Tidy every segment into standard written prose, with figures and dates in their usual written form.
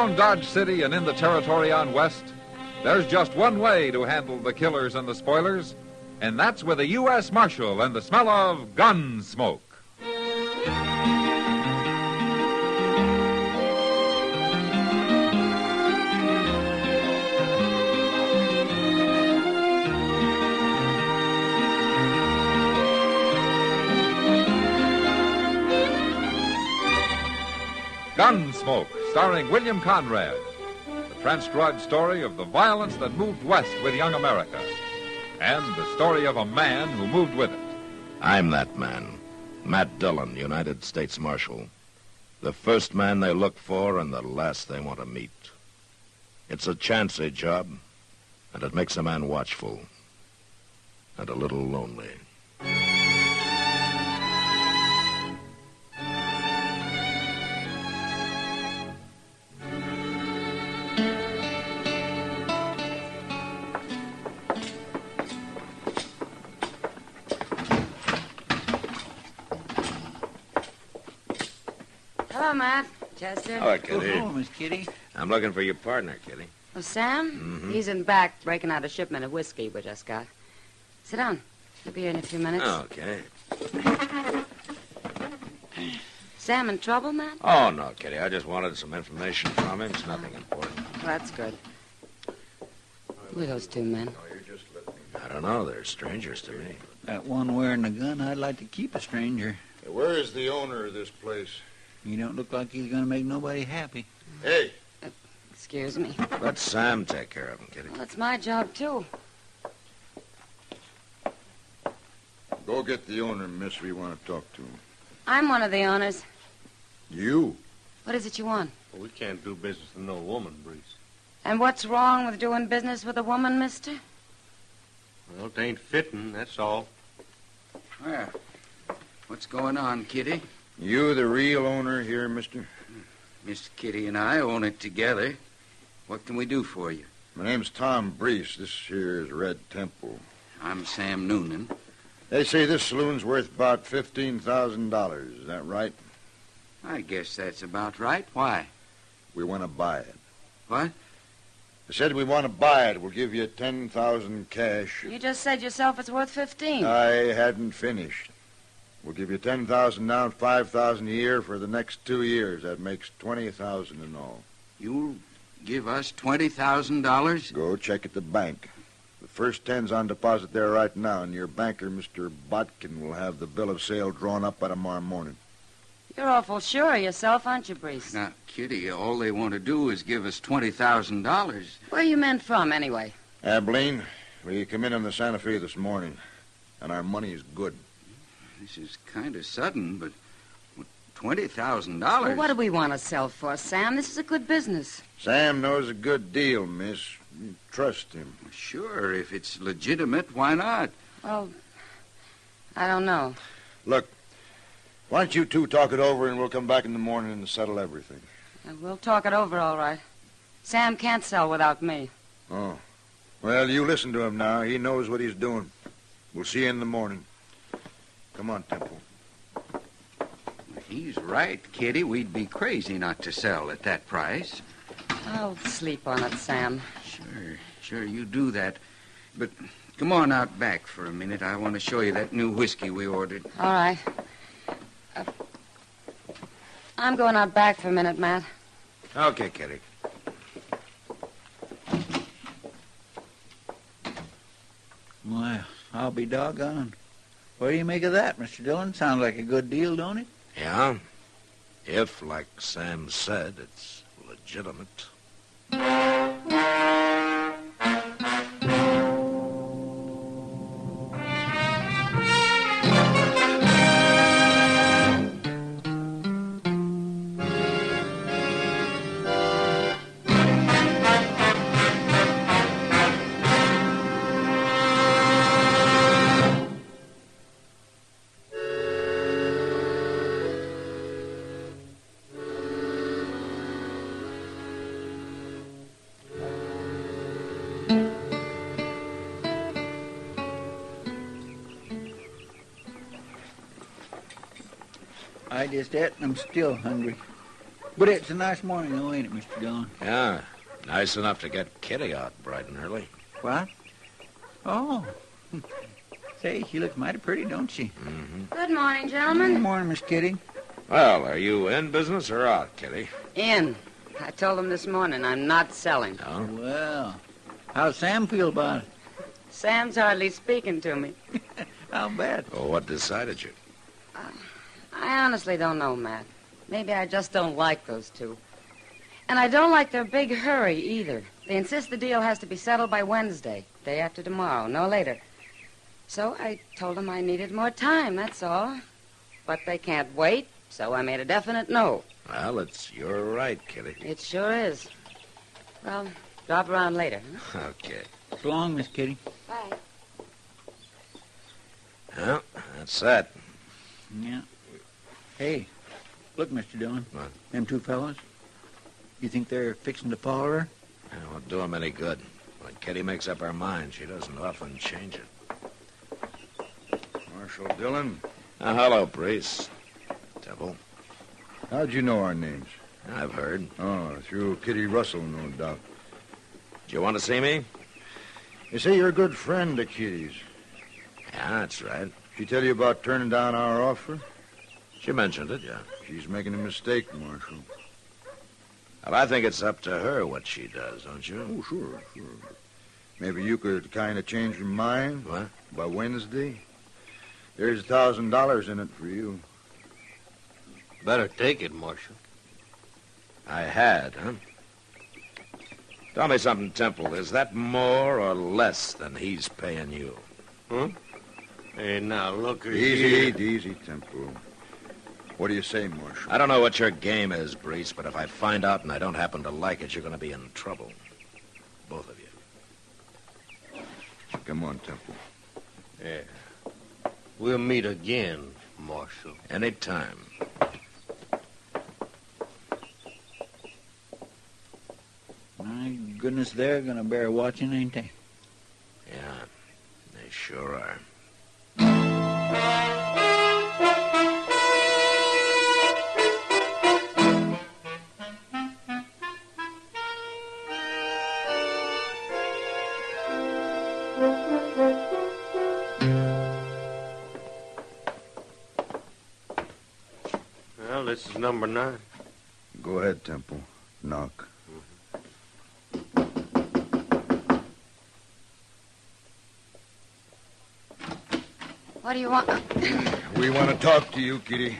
Around Dodge City and in the territory on West, there's just one way to handle the killers and the spoilers, and that's with a U.S. Marshal and the smell of Gunsmoke. Gunsmoke, starring William Conrad. The transcribed story of the violence that moved west with young America. And the story of a man who moved with it. I'm that man. Matt Dillon, United States Marshal. The first man they look for and the last they want to meet. It's a chancy job, and it makes a man watchful. And a little lonely. Hello, Matt. Chester. Hello, Kitty. Oh, Miss Kitty. I'm looking for your partner, Kitty. Oh, Sam? Mm-hmm. He's in back breaking out a shipment of whiskey we just got. Sit down. He'll be here in a few minutes. Okay. Sam in trouble, Matt? Oh, no, Kitty. I just wanted some information from him. It's nothing important. Well, that's good. Who are those two men? I don't know. They're strangers to me. That one wearing the gun, I'd like to keep a stranger. Where is the owner of this place? He don't look like he's going to make nobody happy. Hey. Excuse me. Let Sam take care of him, Kitty. Well, it's my job, too. Go get the owner, miss. We want to talk to him. I'm one of the owners. You? What is it you want? Well, we can't do business with no woman, Breeze. And what's wrong with doing business with a woman, mister? Well, it ain't fitting, that's all. Well, what's going on, Kitty? You the real owner here, mister? Miss Kitty and I own it together. What can we do for you? My name's Tom Breese. This here is Red Temple. I'm Sam Noonan. They say this saloon's worth about $15,000. Is that right? I guess that's about right. Why? We want to buy it. What? I said we want to buy it. We'll give you $10,000 cash. You just said yourself it's worth 15. I hadn't finished. We'll give you $10,000 down, $5,000 a year for the next 2 years. That makes $20,000 in all. You'll give us $20,000? Go check at the bank. The first 10's on deposit there right now, and your banker, Mr. Botkin, will have the bill of sale drawn up by tomorrow morning. You're awful sure of yourself, aren't you, Breeze? Now, Kitty, all they want to do is give us $20,000. Where are you men from, anyway? Abilene, we come in on the Santa Fe this morning, and our money is good. This is kind of sudden, but $20,000? Well, what do we want to sell for, Sam? This is a good business. Sam knows a good deal, miss. You trust him. Sure, if it's legitimate, why not? Well, I don't know. Look, why don't you two talk it over, and we'll come back in the morning and settle everything. We'll talk it over, all right. Sam can't sell without me. Oh. Well, you listen to him now. He knows what he's doing. We'll see you in the morning. Come on, Temple. He's right, Kitty. We'd be crazy not to sell at that price. I'll sleep on it, Sam. Sure, you do that. But come on out back for a minute. I want to show you that new whiskey we ordered. All right. I'm going out back for a minute, Matt. Okay, Kitty. Well, I'll be doggone. What do you make of that, Mr. Dillon? Sounds like a good deal, don't it? Yeah? If, like Sam said, it's legitimate. I just ate and I'm still hungry. But it's a nice morning, though, ain't it, Mr. Dillon? Yeah, nice enough to get Kitty out bright and early. What? Oh. Say, she looks mighty pretty, don't she? Mm-hmm. Good morning, gentlemen. Good morning, Miss Kitty. Well, are you in business or out, Kitty? In. I told them this morning I'm not selling. No? Well, how's Sam feel about it? Sam's hardly speaking to me. I'll bet. Well, what decided you? I honestly don't know, Matt. Maybe I just don't like those two. And I don't like their big hurry, either. They insist the deal has to be settled by Wednesday, day after tomorrow, no later. So I told them I needed more time, that's all. But they can't wait, so I made a definite no. Well, it's your right, Kitty. It sure is. Well, drop around later, huh? Okay. So long, Miss Kitty. Bye. Well, that's that. Yeah. Hey, look, Mr. Dillon. What? Them two fellas. You think they're fixing to follow her? It won't do him any good. When Kitty makes up her mind, she doesn't often change it. Marshal Dillon, Hello, Priest. Temple. how'd you know our names? I've heard. Oh, through Kitty Russell, no doubt. Do you want to see me? They say you're a good friend of Kitty's. Yeah, that's right. She tell you about turning down our offer? She mentioned it, yeah. She's making a mistake, Marshal. Well, I think it's up to her what she does, don't you? Oh, sure. Maybe you could kind of change your mind. What? By Wednesday. There's $1,000 in it for you. Better take it, Marshal. I had, huh? Tell me something, Temple. Is that more or less than he's paying you? Huh? Hey, now, look Easy, Temple. What do you say, Marshal? I don't know what your game is, Brees, but if I find out and I don't happen to like it, you're going to be in trouble. Both of you. Come on, Temple. Yeah. We'll meet again, Marshal. Anytime. My goodness, they're going to bear watching, ain't they? Yeah, they sure are. Well, this is number 9. Go ahead, Temple. Knock. What do you want? We want to talk to you, Kitty.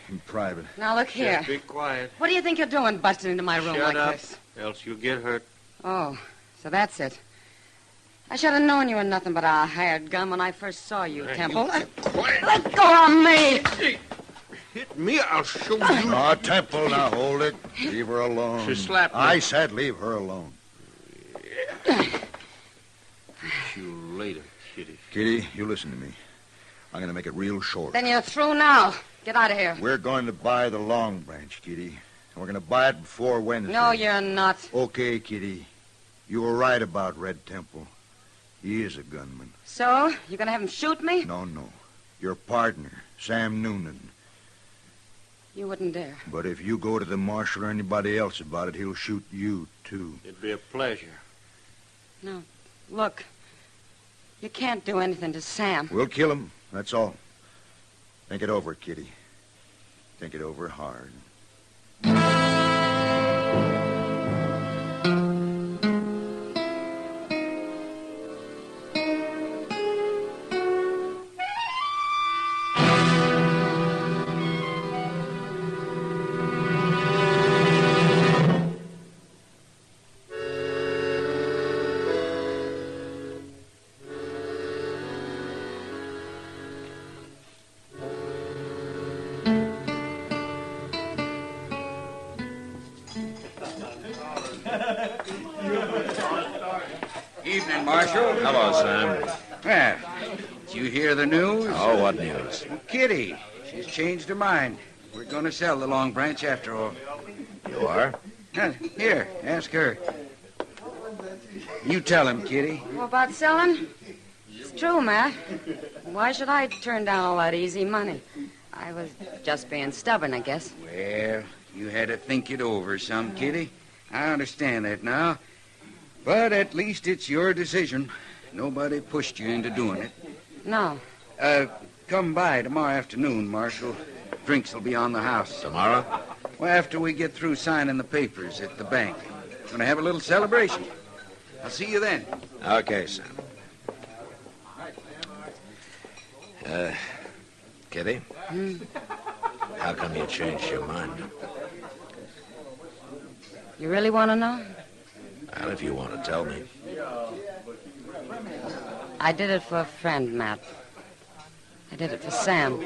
In private. Now, look here. Just be quiet. What do you think you're doing busting into my room Shut like up, this? else you'll get hurt. Oh, so that's it. I should have known you were nothing but a hired gun when I first saw you, Temple. Quiet. Let go of me! Hit me, I'll show you. Oh, Temple, now hold it. Leave her alone. She slapped me. I said leave her alone. You later, Kitty. Kitty, you listen to me. I'm going to make it real short. Then you're through now. Get out of here. We're going to buy the Long Branch, Kitty. And we're going to buy it before Wednesday. No, you're not. Okay, Kitty. You were right about Red Temple. He is a gunman. So? You're going to have him shoot me? No. Your partner, Sam Noonan. You wouldn't dare. But if you go to the marshal or anybody else about it, he'll shoot you, too. It'd be a pleasure. No. Look. You can't do anything to Sam. We'll kill him, that's all. Think it over, Kitty. Think it over hard. Evening, Marshal. Hello, Sam. Well, did you hear the news? Oh, what news? Kitty. She's changed her mind. We're going to sell the Long Branch after all. You are? Here, ask her. You tell him, Kitty. Well, about selling? It's true, Matt. Why should I turn down all that easy money? I was just being stubborn, I guess. Well, You had to think it over some, Kitty. I understand that now. But at least it's your decision. Nobody pushed you into doing it. No. Come by tomorrow afternoon, Marshal. Drinks will be on the house. Tomorrow? Well, after we get through signing the papers at the bank. We're going to have a little celebration. I'll see you then. Okay, Sam. Kitty? How come you changed your mind? You really want to know? Well, if you want to tell me. I did it for a friend, Matt. I did it for Sam.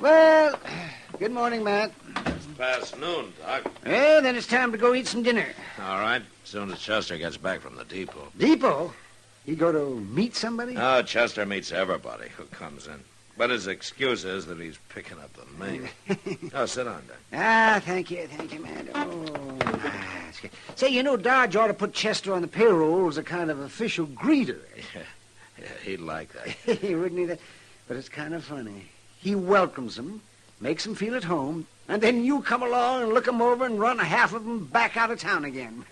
Well, good morning, Matt. It's past noon, Doc. Well, then it's time to go eat some dinner. All right. As soon as Chester gets back from the depot. Depot? You go to meet somebody? Oh, Chester meets everybody who comes in. But his excuse is that he's picking up the mail. Oh, sit down, Doc. Thank you, Matt. That's good. Say, you know, Dodge ought to put Chester on the payroll as a kind of official greeter. Yeah, he'd like that. He wouldn't either. But it's kind of funny. He welcomes them, makes them feel at home, and then you come along and look them over and run half of them back out of town again.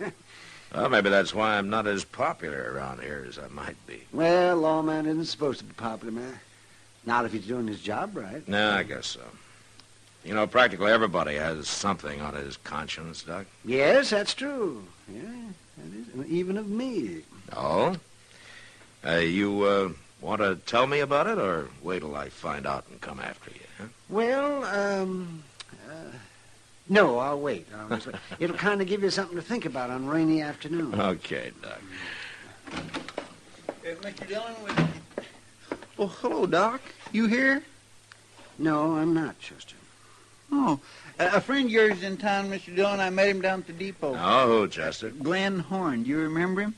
Well, maybe that's why I'm not as popular around here as I might be. Well, lawman isn't supposed to be popular, man. Not if he's doing his job right. No, I guess so. You know, practically everybody has something on his conscience, Doc. Yes, that's true. Yeah, that is. Even of me. Oh? You want to tell me about it, or wait till I find out and come after you, huh? Well, no, I'll wait. It'll kind of give you something to think about on a rainy afternoon. Okay, Doc. Mr. Dillon, Oh, hello, Doc. You here? No, I'm not, Chester. Oh, a friend of yours is in town, Mr. Dillon. I met him down at the depot. Oh, who, Chester? Glenn Horn. Do you remember him?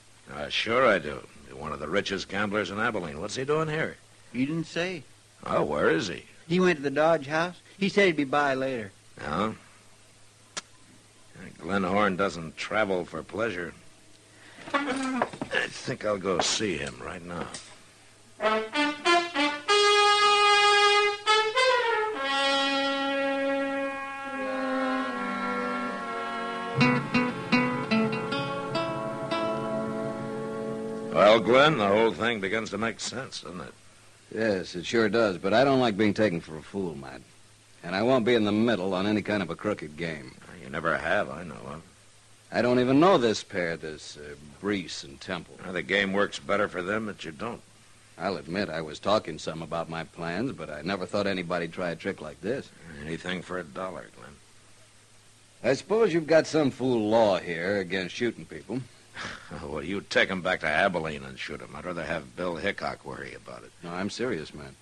Sure I do. One of the richest gamblers in Abilene. What's he doing here? You didn't say. Oh, where is he? He went to the Dodge house. He said he'd be by later. No? Glenn Horn doesn't travel for pleasure. I think I'll go see him right now. Well, Glenn, the whole thing begins to make sense, doesn't it? Yes, it sure does, but I don't like being taken for a fool, Matt. And I won't be in the middle on any kind of a crooked game. You never have, I know of. I don't even know this pair, Brees and Temple. The game works better for them that you don't. I'll admit I was talking some about my plans, but I never thought anybody'd try a trick like this. Anything for $1, Glenn. I suppose you've got some fool law here against shooting people. Well, you take 'em back to Abilene and shoot 'em. I'd rather have Bill Hickok worry about it. No, I'm serious, man.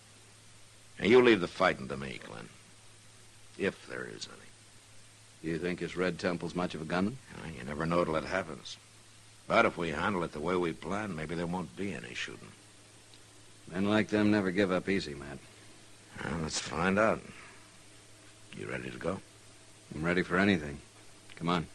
And you leave the fighting to me, Glenn. If there is any. You think this Red Temple's much of a gunman? Well, you never know till it happens. But if we handle it the way we plan, maybe there won't be any shooting. Men like them never give up easy, Matt. Well, let's find out. You ready to go? I'm ready for anything. Come on.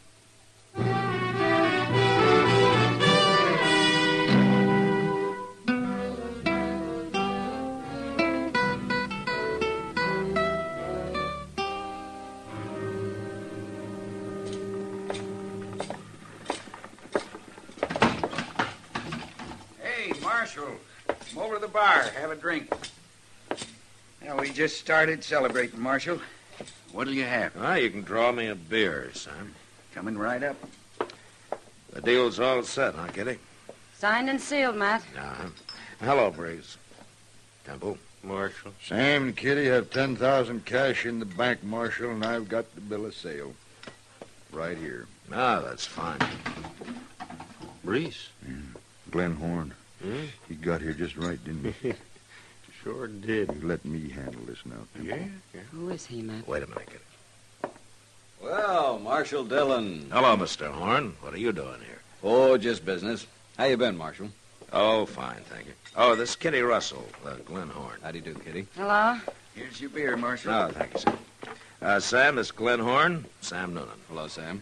Hey, Marshal, come over to the bar. Have a drink. Now, we just started celebrating, Marshal. What'll you have? Well, you can draw me a beer, Sam. Coming right up. The deal's all set, huh, Kitty? Signed and sealed, Matt. Hello, Breeze. Temple. Marshal. Sam and Kitty have 10,000 cash in the bank, Marshal, and I've got the bill of sale. Right here. Ah, that's fine. Breeze. Yeah. Glenn Horn. He got here just right, didn't he? Sure did. Let me handle this now, Temple. Yeah. Who is he, Matt? Wait a minute, Kitty. Well, Marshal Dillon. Hello, Mr. Horn. What are you doing here? Oh, just business. How you been, Marshal? Oh, fine, thank you. Oh, this is Kitty Russell, Glenn Horn. How do you do, Kitty? Hello? Here's your beer, Marshal. Oh, thank you, Sam. Sam, this is Glenn Horn, Sam Noonan. Hello, Sam.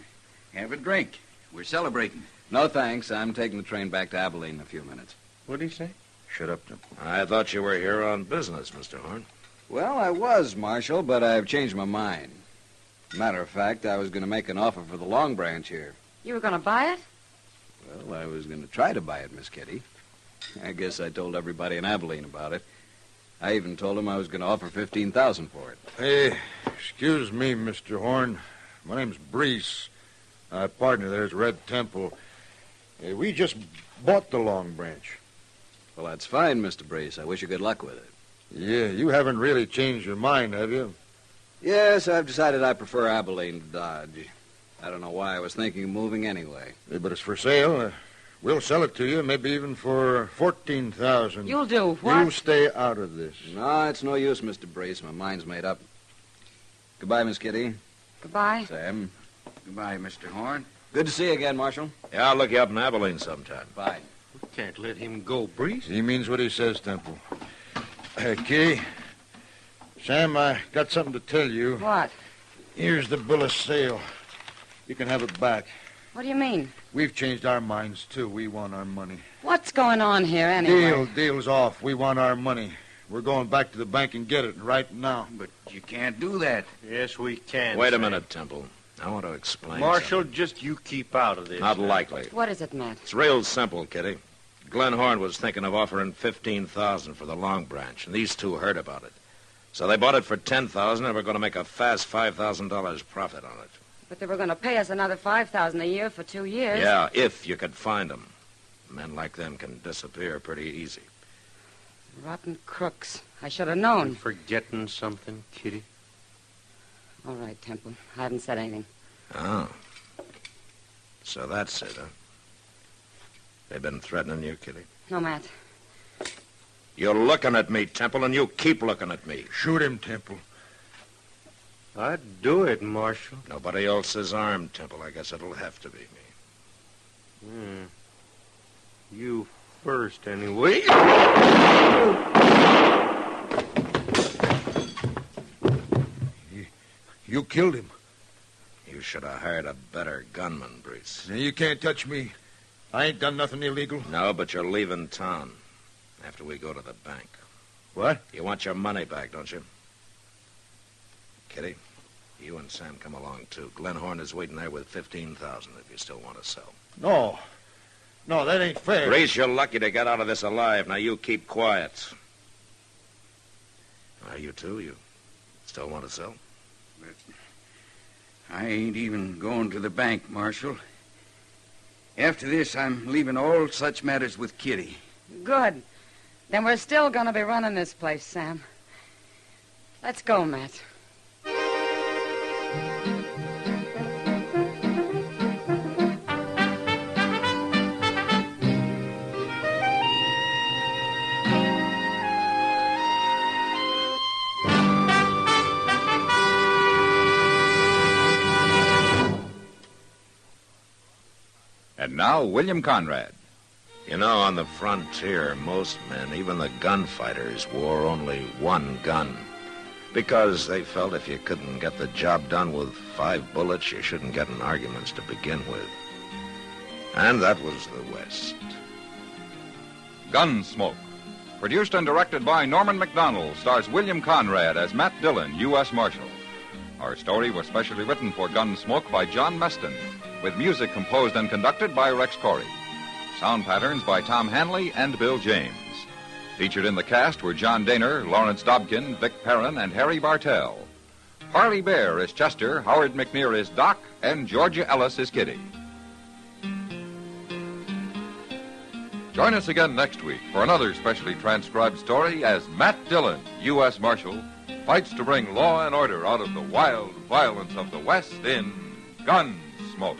Have a drink. We're celebrating. No, thanks. I'm taking the train back to Abilene in a few minutes. What'd he say? Shut up, Temple. I thought you were here on business, Mr. Horn. Well, I was, Marshal, but I've changed my mind. Matter of fact, I was going to make an offer for the Long Branch here. You were going to buy it? Well, I was going to try to buy it, Miss Kitty. I guess I told everybody in Abilene about it. I even told them I was going to offer $15,000 for it. Hey, excuse me, Mr. Horn. My name's Brees. My partner there's Red Temple. We just bought the Long Branch. Well, that's fine, Mr. Brace. I wish you good luck with it. Yeah, you haven't really changed your mind, have you? Yes, I've decided I prefer Abilene to Dodge. I don't know why I was thinking of moving anyway. But it's for sale. We'll sell it to you, maybe even for $14,000. You'll do what? You stay out of this. No, it's no use, Mr. Brace. My mind's made up. Goodbye, Miss Kitty. Goodbye. Sam. Goodbye, Mr. Horn. Good to see you again, Marshal. Yeah, I'll look you up in Abilene sometime. Bye. We can't let him go, Breeze. He means what he says, Temple. Kitty, Sam, I got something to tell you. What? Here's the bill of sale. You can have it back. What do you mean? We've changed our minds, too. We want our money. What's going on here anyway? Deal's off. We want our money. We're going back to the bank and get it right now. But you can't do that. Yes, we can. Wait a Sam. minute, Temple. I want to explain Marshal, something. just you keep out of this. Not now. likely. What is it, Matt? It's real simple, Kitty. Glenn Horn was thinking of offering $15,000 for the Long Branch, and these two heard about it. So they bought it for $10,000, and we're going to make a fast $5,000 profit on it. But they were going to pay us another $5,000 a year for 2 years. Yeah, if you could find them. Men like them can disappear pretty easy. Rotten crooks. I should have known. You forgetting something, Kitty? All right, Temple. I haven't said anything. Oh. So that's it, huh? They've been threatening you, Kitty? No, Matt. You're looking at me, Temple, and you keep looking at me. Shoot him, Temple. I'd do it, Marshal. Nobody else is armed, Temple. I guess it'll have to be me. You first, anyway. You killed him. You should have hired a better gunman, Brees. Now, you can't touch me. I ain't done nothing illegal. No, but you're leaving town after we go to the bank. What? You want your money back, don't you? Kitty, you and Sam come along, too. Glenn Horn is waiting there with $15,000 if you still want to sell. No. No, that ain't fair. Brees, you're lucky to get out of this alive. Now, you keep quiet. You too? You still want to sell? But I ain't even going to the bank, Marshal. After this, I'm leaving all such matters with Kitty. Good. Then we're still going to be running this place, Sam. Let's go, Matt. And now, William Conrad. You know, on the frontier, most men, even the gunfighters, wore only one gun. Because they felt if you couldn't get the job done with 5 bullets, you shouldn't get in arguments to begin with. And that was the West. Gunsmoke. Produced and directed by Norman MacDonald, stars William Conrad as Matt Dillon, U.S. Marshal. Our story was specially written for Gunsmoke by John Meston, with music composed and conducted by Rex Corey. Sound patterns by Tom Hanley and Bill James. Featured in the cast were John Daner, Lawrence Dobkin, Vic Perrin, and Harry Bartell. Harley Bear is Chester, Howard McNear is Doc, and Georgia Ellis is Kitty. Join us again next week for another specially transcribed story as Matt Dillon, U.S. Marshal, fights to bring law and order out of the wild violence of the West in Gunsmoke.